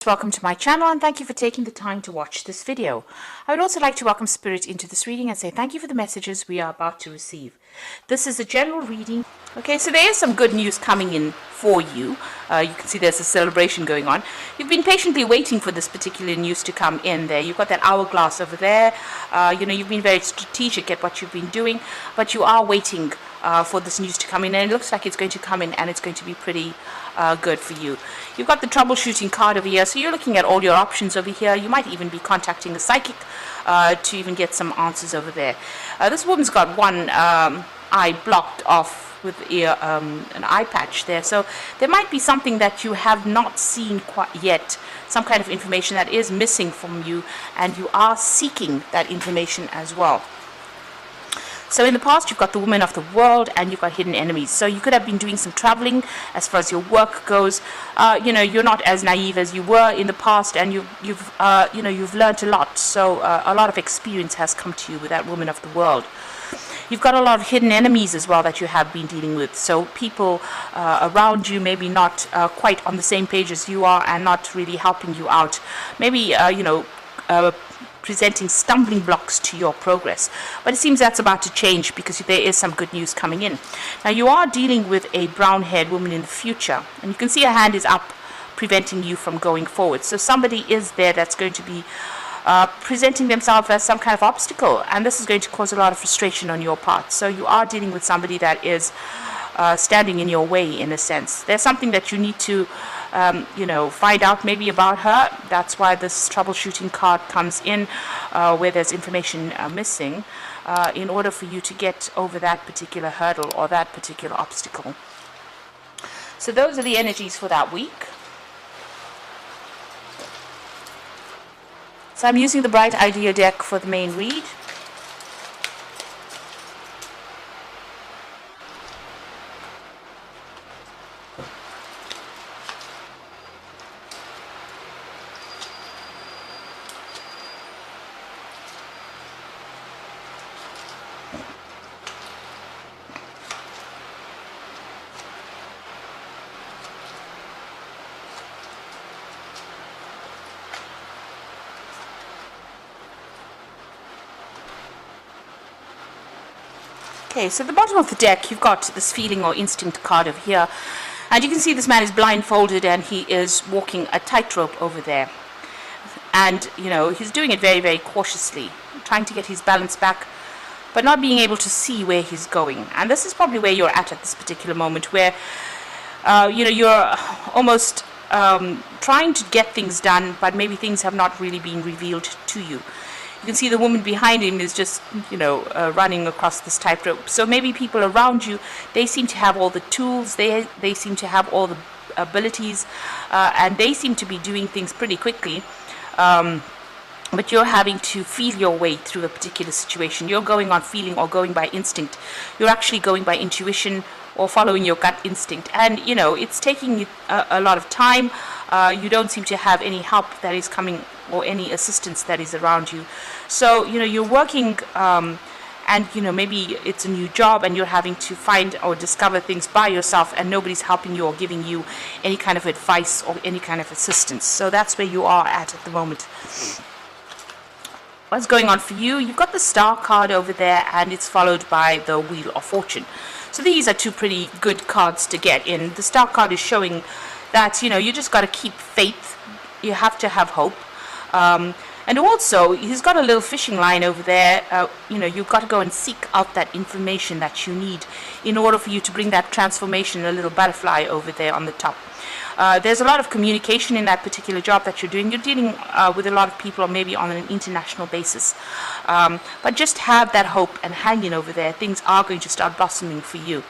Welcome to my channel and thank you for taking the time to watch this video. I would also like to welcome Spirit into this reading and say thank you for the messages we are about to receive. This is a general reading. Okay, so there is some good news coming in for you. You can see there's a celebration going on. You've been patiently waiting for this particular news to come in there. You've got that hourglass over there. You've been very strategic at what you've been doing, but you are waiting for this news to come in, and it looks like it's going to come in and it's going to be pretty good for you. You've got the troubleshooting card over here, so you're looking at all your options over here. You might even be contacting a psychic to even get some answers over there. This woman's got one eye blocked off with an eye patch there, so there might be something that you have not seen quite yet, some kind of information that is missing from you, and you are seeking that information as well. So in the past, you've got the woman of the world and you've got hidden enemies. So you could have been doing some traveling as far as your work goes. You're not as naive as you were in the past, and you've learned a lot. So a lot of experience has come to you with that woman of the world. You've got a lot of hidden enemies as well that you have been dealing with. So people around you maybe not quite on the same page as you are and not really helping you out. Maybe, presenting stumbling blocks to your progress. But it seems that's about to change because there is some good news coming in. Now you are dealing with a brown-haired woman in the future, and you can see her hand is up preventing you from going forward. So somebody is there that's going to be presenting themselves as some kind of obstacle, and this is going to cause a lot of frustration on your part. So you are dealing with somebody that is standing in your way in a sense. There's something that you need to find out maybe about her. That's why this troubleshooting card comes in, where there's information missing, in order for you to get over that particular hurdle or that particular obstacle. So those are the energies for that week. So I'm using the Bright Idea deck for the main read. Okay, so at the bottom of the deck, you've got this feeling or instinct card over here. And you can see this man is blindfolded and he is walking a tightrope over there. And, he's doing it very, very cautiously, trying to get his balance back, but not being able to see where he's going. And this is probably where you're at this particular moment, where, you're almost trying to get things done, but maybe things have not really been revealed to you. You can see the woman behind him is just, running across this tightrope. So maybe people around you, they seem to have all the tools, they seem to have all the abilities, and they seem to be doing things pretty quickly. But you're having to feel your way through a particular situation. You're going on feeling or going by instinct. You're actually going by intuition or following your gut instinct. And, it's taking you a lot of time. You don't seem to have any help that is coming or any assistance that is around you. So, you're working and, maybe it's a new job and you're having to find or discover things by yourself and nobody's helping you or giving you any kind of advice or any kind of assistance. So that's where you are at the moment. What's going on for you? You've got the Star card over there and it's followed by the Wheel of Fortune. So these are two pretty good cards to get in. The Star card is showing that, you just got to keep faith. You have to have hope. And also, he's got a little fishing line over there. You've got to go and seek out that information that you need in order for you to bring that transformation, a little butterfly over there on the top. There's a lot of communication in that particular job that you're doing. You're dealing with a lot of people, or maybe on an international basis. But just have that hope and hang in over there. Things are going to start blossoming for you.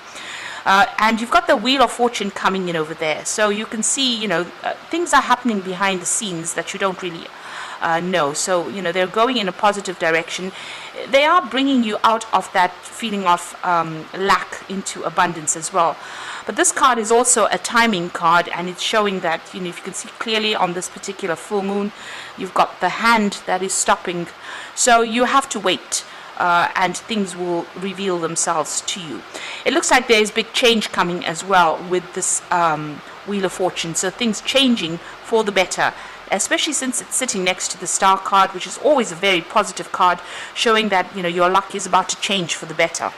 And you've got the Wheel of Fortune coming in over there. So you can see, things are happening behind the scenes that you don't really know. So, they're going in a positive direction. They are bringing you out of that feeling of lack into abundance as well. But this card is also a timing card, and it's showing that, if you can see clearly on this particular full moon, you've got the hand that is stopping. So you have to wait. And things will reveal themselves to you. It looks like there is big change coming as well with this Wheel of Fortune. So things changing for the better, especially since it's sitting next to the Star card, which is always a very positive card, showing that, you know, your luck is about to change for the better.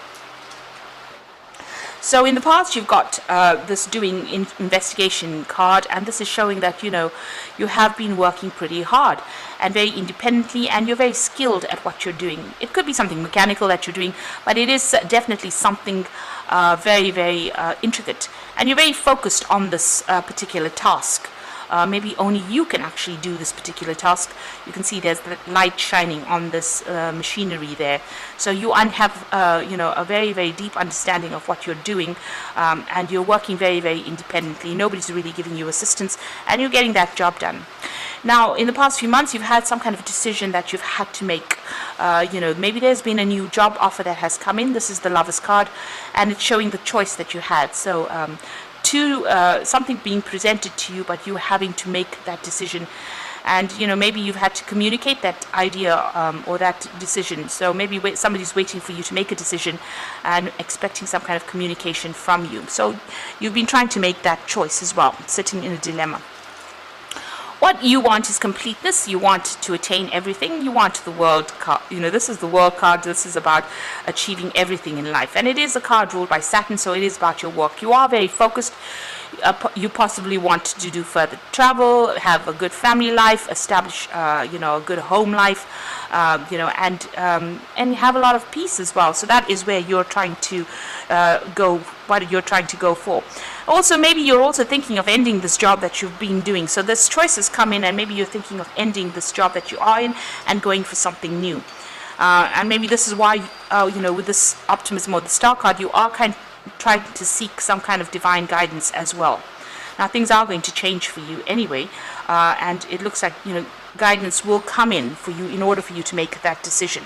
So in the past, you've got this doing investigation card, and this is showing that, you know, you have been working pretty hard and very independently, and you're very skilled at what you're doing. It could be something mechanical that you're doing, but it is definitely something very, very intricate, and you're very focused on this particular task. Maybe only you can actually do this particular task. You can see there's the light shining on this machinery there. So you have, you know, a very, very deep understanding of what you're doing, and you're working very, very independently. Nobody's really giving you assistance, and you're getting that job done. Now, in the past few months, you've had some kind of decision that you've had to make. You know, maybe there's been a new job offer that has come in. This is the Lover's card, and it's showing the choice that you had. So, something being presented to you, but you having to make that decision, and you know, maybe you've had to communicate that idea or that decision. So maybe somebody's waiting for you to make a decision and expecting some kind of communication from you. So you've been trying to make that choice as well, sitting in a dilemma. What you want is completeness. You want to attain everything. You want the world card. You know, this is the world card. This is about achieving everything in life. And it is a card ruled by Saturn, so it is about your work. You are very focused. You possibly want to do further travel, have a good family life, establish, you know, a good home life, you know, and have a lot of peace as well. So that is where you're trying to go, what you're trying to go for. Also, maybe you're also thinking of ending this job that you've been doing. So this choices come in, and maybe you're thinking of ending this job that you are in and going for something new. And maybe this is why, you know, with this optimism or the Star card, you are kind of trying to seek some kind of divine guidance as well. Now, things are going to change for you anyway, and it looks like, you know, guidance will come in for you in order for you to make that decision.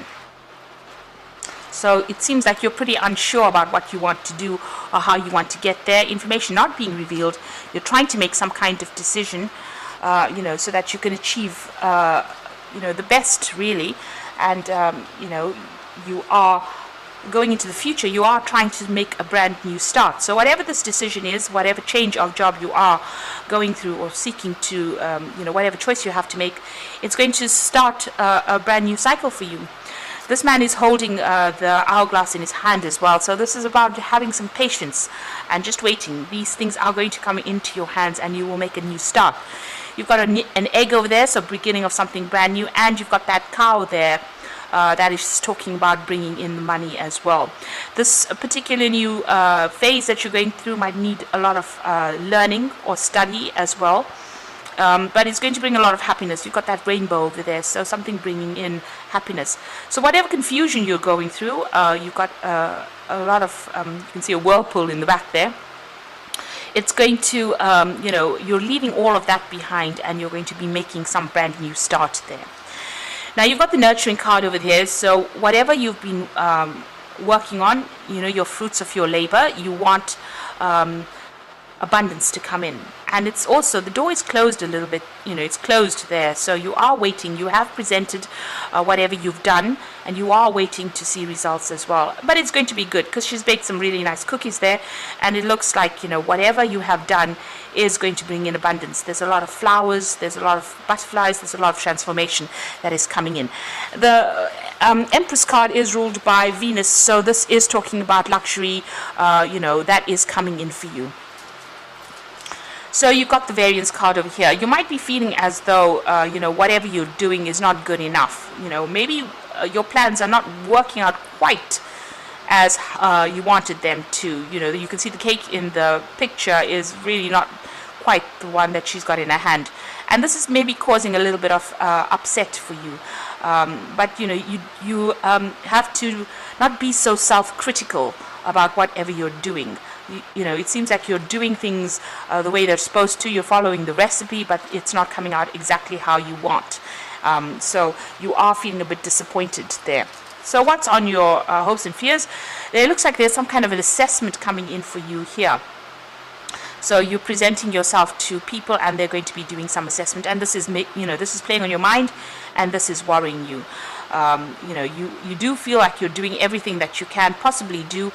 So it seems like you're pretty unsure about what you want to do or how you want to get there. Information not being revealed. You're trying to make some kind of decision, you know, so that you can achieve, you know, the best really. And, you know, you are going into the future. You are trying to make a brand new start. So whatever this decision is, whatever change of job you are going through or seeking to, you know, whatever choice you have to make, it's going to start a brand new cycle for you. This man is holding the hourglass in his hand as well. So this is about having some patience and just waiting. These things are going to come into your hands, and you will make a new start. You've got an egg over there, so beginning of something brand new, and you've got that cow there that is talking about bringing in the money as well. This particular new phase that you're going through might need a lot of learning or study as well. But it's going to bring a lot of happiness. You've got that rainbow over there, so something bringing in happiness. So whatever confusion you're going through, you've got a lot of, you can see a whirlpool in the back there. It's going to, you know, you're leaving all of that behind, and you're going to be making some brand new start there. Now, you've got the nurturing card over here, so whatever you've been working on, you know, your fruits of your labor, you want abundance to come in. And it's also, the door is closed a little bit, you know, it's closed there, so you are waiting. You have presented whatever you've done, and you are waiting to see results as well. But it's going to be good, because she's baked some really nice cookies there, and it looks like, you know, whatever you have done is going to bring in abundance. There's a lot of flowers, there's a lot of butterflies, there's a lot of transformation that is coming in. The Empress card is ruled by Venus, so this is talking about luxury, you know, that is coming in for you. So you've got the variance card over here. You might be feeling as though, you know, whatever you're doing is not good enough. You know, maybe your plans are not working out quite as you wanted them to. You know, you can see the cake in the picture is really not quite the one that she's got in her hand. And this is maybe causing a little bit of upset for you. But, you know, you have to not be so self-critical about whatever you're doing. You know, it seems like you're doing things the way they're supposed to. You're following the recipe, but it's not coming out exactly how you want. So you are feeling a bit disappointed there. So what's on your hopes and fears? It looks like there's some kind of an assessment coming in for you here. So you're presenting yourself to people, and they're going to be doing some assessment. And this is, you know, this is playing on your mind, and this is worrying you. You do feel like you're doing everything that you can possibly do,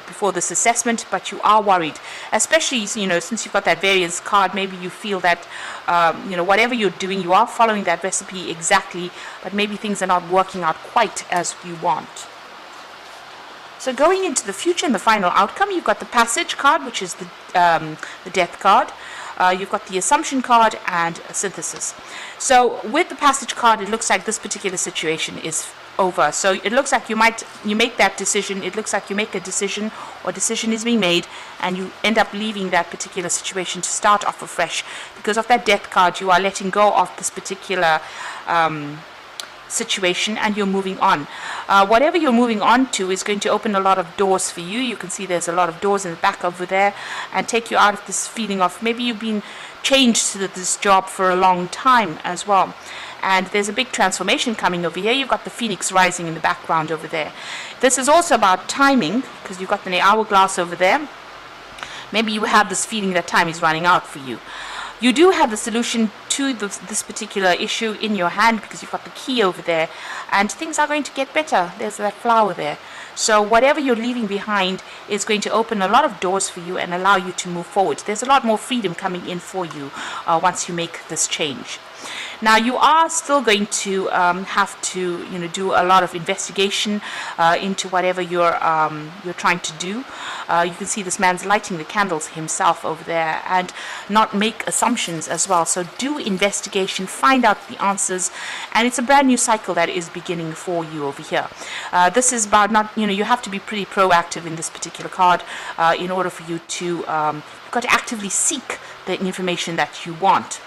before this assessment, but you are worried, especially, since you've got that variance card. Maybe you feel that, whatever you're doing, you are following that recipe exactly, but maybe things are not working out quite as you want. So going into the future and the final outcome, you've got the passage card, which is the death card. You've got the assumption card and a synthesis. So with the passage card, it looks like this particular situation is over. So it looks like you make that decision. It looks like you make a decision, or decision is being made, and you end up leaving that particular situation to start off afresh. Because of that death card, you are letting go of this particular situation, and you're moving on. Whatever you're moving on to is going to open a lot of doors for you. You can see there's a lot of doors in the back over there, and take you out of this feeling of maybe you've been chained to this job for a long time as well. And there's a big transformation coming over here. You've got the phoenix rising in the background over there. This is also about timing, because you've got the hourglass over there. Maybe you have this feeling that time is running out for you. You do have the solution to this particular issue in your hand, because you've got the key over there, and things are going to get better. There's that flower there. So whatever you're leaving behind is going to open a lot of doors for you and allow you to move forward. There's a lot more freedom coming in for you once you make this change. Now, you are still going to have to, do a lot of investigation into whatever you're trying to do. You can see this man's lighting the candles himself over there, and not make assumptions as well. So do investigation, find out the answers, and it's a brand new cycle that is beginning for you over here. This is about you have to be pretty proactive in this particular card in order for you to, you've got to actively seek the information that you want.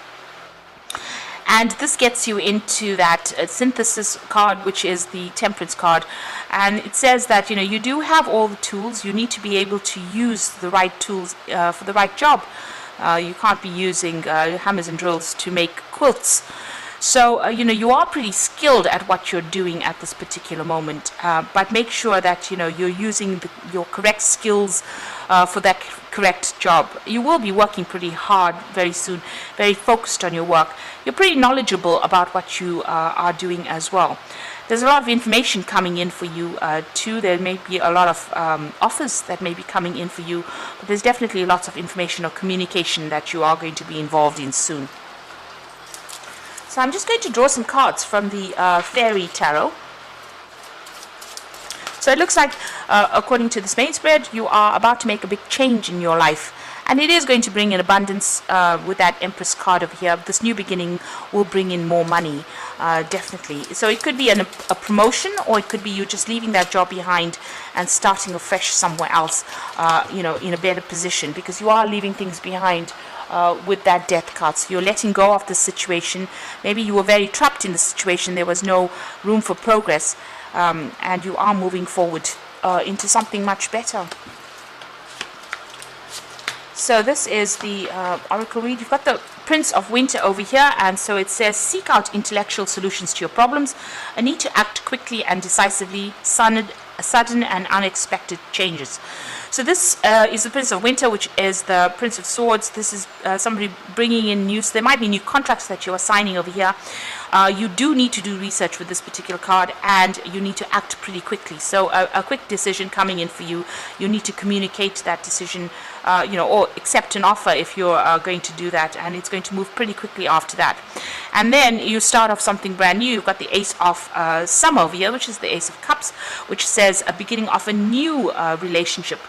And this gets you into that synthesis card, which is the temperance card. And it says that, you do have all the tools. You need to be able to use the right tools for the right job. You can't be using hammers and drills to make quilts. So, you are pretty skilled at what you're doing at this particular moment. But make sure that, you're using your correct skills for that correct job. You will be working pretty hard very soon, very focused on your work. You're pretty knowledgeable about what you are doing as well. There's a lot of information coming in for you too. There may be a lot of offers that may be coming in for you, but there's definitely lots of information or communication that you are going to be involved in soon. So I'm just going to draw some cards from the Fairy Tarot. So it looks like, according to this main spread, you are about to make a big change in your life. And it is going to bring in abundance with that Empress card over here. This new beginning will bring in more money, definitely. So it could be a promotion, or it could be you just leaving that job behind and starting afresh somewhere else, in a better position, because you are leaving things behind with that death card. So you're letting go of the situation. Maybe you were very trapped in the situation. There was no room for progress, and you are moving forward into something much better. So this is the Oracle read. You've got the Prince of Winter over here, and so it says, seek out intellectual solutions to your problems. A need to act quickly and decisively, sudden and unexpected changes. So this is the Prince of Winter, which is the Prince of Swords. This is somebody bringing in news. There might be new contracts that you are signing over here. You do need to do research with this particular card, and you need to act pretty quickly. So a quick decision coming in for you. You need to communicate that decision, or accept an offer if you're going to do that, and it's going to move pretty quickly after that. And then you start off something brand new. You've got the Ace of Summer over here, which is the Ace of Cups, which says a beginning of a new relationship.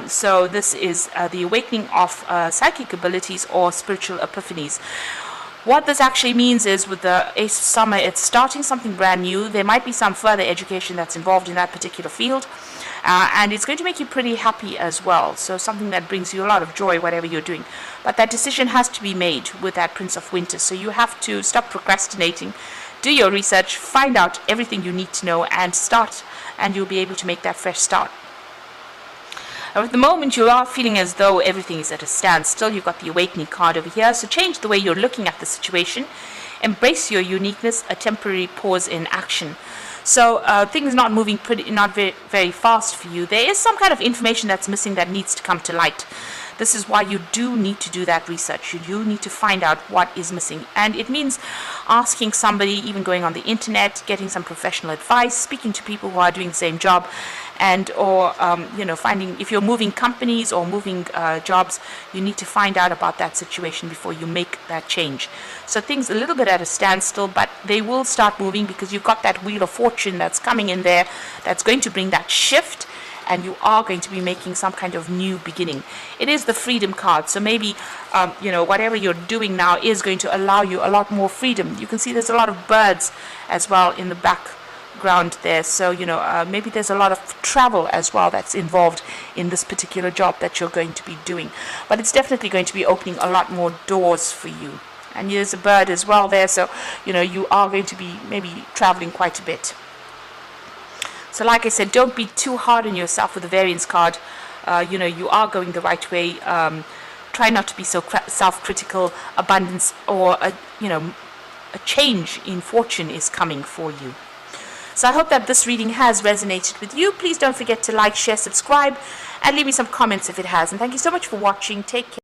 So this is the awakening of psychic abilities or spiritual epiphanies. What this actually means is, with the Ace of Summer, it's starting something brand new. There might be some further education that's involved in that particular field, and it's going to make you pretty happy as well. So something that brings you a lot of joy, whatever you're doing. But that decision has to be made with that Prince of Winter. So you have to stop procrastinating, do your research, find out everything you need to know, and start, and you'll be able to make that fresh start. At the moment, you are feeling as though everything is at a standstill. You've got the Awakening card over here. So change the way you're looking at the situation. Embrace your uniqueness, a temporary pause in action. So things not moving not very, very fast for you. There is some kind of information that's missing that needs to come to light. this is why you do need to do that research. You do need to find out what is missing, and it means asking somebody, even going on the internet, getting some professional advice, speaking to people who are doing the same job, and or finding, if you're moving companies or moving jobs, you need to find out about that situation before you make that change. So things a little bit at a standstill, but they will start moving, because you've got that wheel of fortune that's coming in there, that's going to bring that shift, and you are going to be making some kind of new beginning. It is the freedom card, so maybe whatever you're doing now is going to allow you a lot more freedom. You can see there's a lot of birds as well in the background there, so maybe there's a lot of travel as well that's involved in this particular job that you're going to be doing, but it's definitely going to be opening a lot more doors for you. And there's a bird as well there, so you are going to be maybe traveling quite a bit. So like I said, don't be too hard on yourself with the variance card. You are going the right way. Try not to be so self-critical. Abundance, or a change in fortune is coming for you. So I hope that this reading has resonated with you. Please don't forget to like, share, subscribe, and leave me some comments if it has. And thank you so much for watching. Take care.